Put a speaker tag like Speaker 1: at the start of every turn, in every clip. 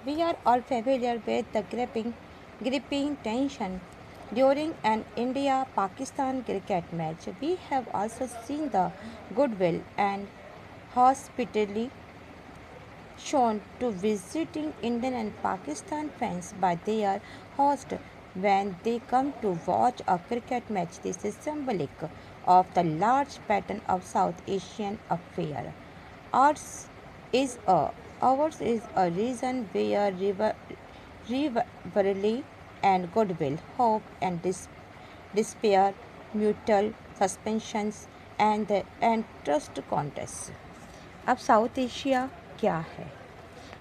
Speaker 1: We are all familiar with the gripping tension during an India-Pakistan cricket match. We have also seen the goodwill and hospitality shown to visiting Indian and Pakistan fans by their host when they come to watch a cricket match. This is symbolic of the large pattern of South Asian affair. Ours is a ours is a region where rivalry and goodwill, hope and despair, mutual suspensions and trust contests. अब South Asia क्या है?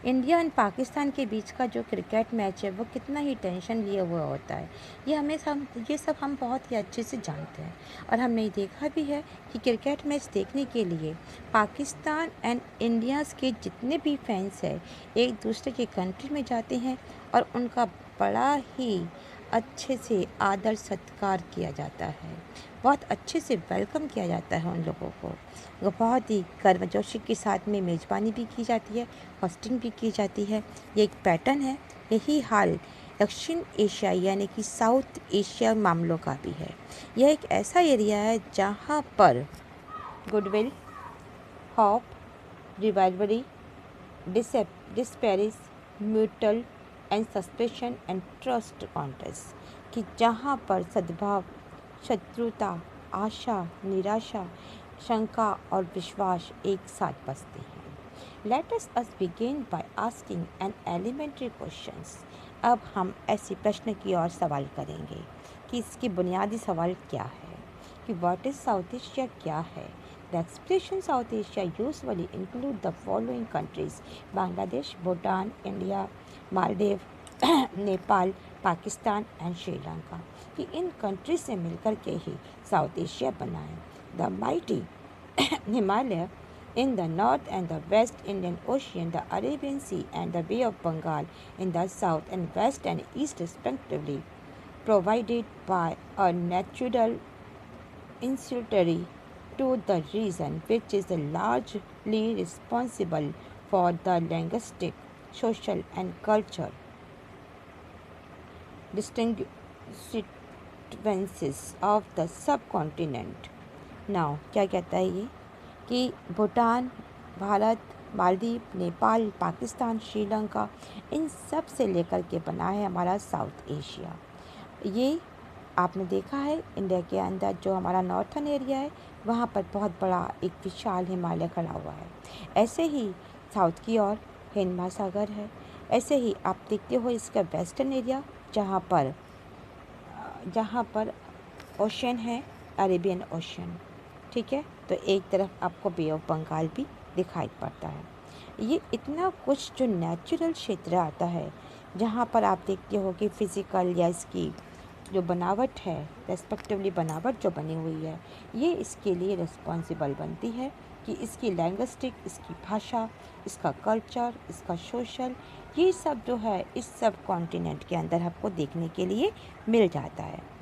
Speaker 1: India and Pakistan के बीच का जो cricket match है वो कितना ही tension लिए हुआ होता है, ये सब हम बहुत ही अच्छे से जानते हैं। और हमने ये देखा भी है कि क्रिकेट मैच देखने के लिए पाकिस्तान एंड इंडियाज़ के जितने भी फैंस हैं एक दूसरे के कंट्री में जाते हैं और उनका बड़ा ही अच्छे से आदर सत्कार किया जाता है, बहुत अच्छे से वेलकम किया जाता है उन लोगों को। वो बहुत ही गर्मजोशी के साथ में मेज़बानी भी की जाती है, होस्टिंग भी की जाती है। ये एक पैटर्न है। यही हाल दक्षिण एशिया यानी कि साउथ एशिया मामलों का भी है। यह एक ऐसा एरिया है जहाँ पर गुडविल, होप, रिवाइवरी, disparities, mutual and suspicion and trust contest कि जहाँ पर सद्भाव, शत्रुता, आशा, निराशा, शंका और विश्वास एक साथ बसते हैं। Let us begin by asking an elementary questions. अब हम ऐसे प्रश्न की ओर सवाल करेंगे कि इसकी बुनियादी सवाल क्या है, कि व्हाट इज़ साउथ एशिया क्या है। The expression South Asia usually include the following countries: Bangladesh, Bhutan, India, Maldives, Nepal, Pakistan and Sri Lanka, कि इन कंट्री से मिलकर के ही साउथ एशिया बना है। The mighty Himalaya in the north and the west Indian Ocean, the Arabian Sea and the Bay of Bengal in the south and west and east respectively, provided by a natural insulatory to the region which is largely responsible for the linguistic, social and culture distinctions of the subcontinent. Now क्या कहता है ये कि भूटान, भारत, मालदीव, नेपाल, पाकिस्तान, श्रीलंका, इन सब से लेकर के बना है हमारा साउथ एशिया। ये आपने देखा है इंडिया के अंदर जो हमारा नॉर्थन एरिया है वहाँ पर बहुत बड़ा एक विशाल हिमालय खड़ा हुआ है। ऐसे ही साउथ की ओर हिंद महासागर है। ऐसे ही आप देखते हो इसका वेस्टर्न एरिया जहाँ पर ओशन है, अरेबियन ओशन, ठीक है। तो एक तरफ आपको बे ऑफ बंगाल भी दिखाई पड़ता है। ये इतना कुछ जो नेचुरल क्षेत्र आता है जहाँ पर आप देखते हो कि फ़िज़िकल या इसकी जो बनावट है, रेस्पेक्टिवली बनावट जो बनी हुई है, ये इसके लिए रिस्पॉन्सिबल बनती है कि इसकी लैंग्विस्टिक, इसकी भाषा, इसका कल्चर, इसका सोशल, ये सब जो है इस सब कॉन्टिनेंट के अंदर आपको देखने के लिए मिल जाता है।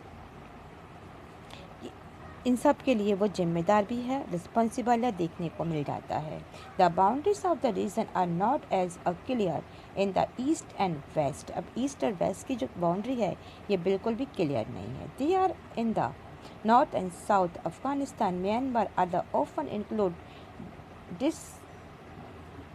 Speaker 1: इन सब के लिए वो जिम्मेदार भी है, रिस्पॉन्सिबल है, देखने को मिल जाता है। The boundaries of the region are not as a clear in the east and west. अब ईस्ट और वेस्ट की जो बाउंड्री है ये बिल्कुल भी क्लियर नहीं है। They are in the north and south Afghanistan, Myanmar are the often include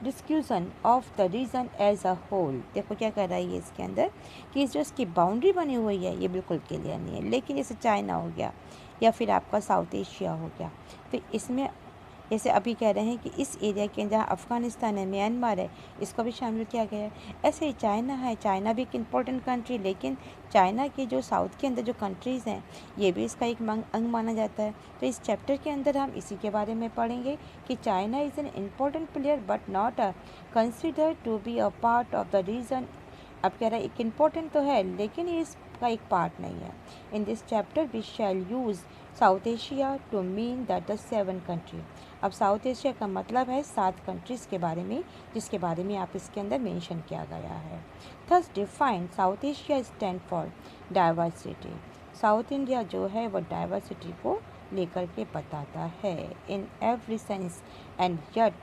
Speaker 1: discussion of the region as a whole. देखो क्या कर रहा है ये इसके अंदर कि जो इसकी बाउंड्री बनी हुई है ये बिल्कुल क्लियर नहीं है। लेकिन जैसे चाइना हो गया या फिर आपका साउथ एशिया हो गया, तो इसमें जैसे अभी कह रहे हैं कि इस एरिया के जहाँ अफ़गानिस्तान है, म्यांमार है, इसको भी शामिल किया गया है। ऐसे ही चाइना है, चाइना भी एक इम्पोर्टेंट कंट्री, लेकिन चाइना के जो साउथ के अंदर जो कंट्रीज़ हैं ये भी इसका एक अंग माना जाता है। तो इस चैप्टर के अंदर हम इसी के बारे में पढ़ेंगे कि China is an important player but not consider to be a part of the region. अब कह रहा है एक इम्पोर्टेंट तो है लेकिन ये इसका एक पार्ट नहीं है। In this chapter we shall use South Asia to mean that the 7 country. अब साउथ एशिया का मतलब है 7 कंट्रीज़ के बारे में, जिसके बारे में आप इसके अंदर मेंशन किया गया है। Thus defined south Asia stand for diversity. South India जो है वो डाइवर्सिटी को लेकर के बताता है in every sense and yet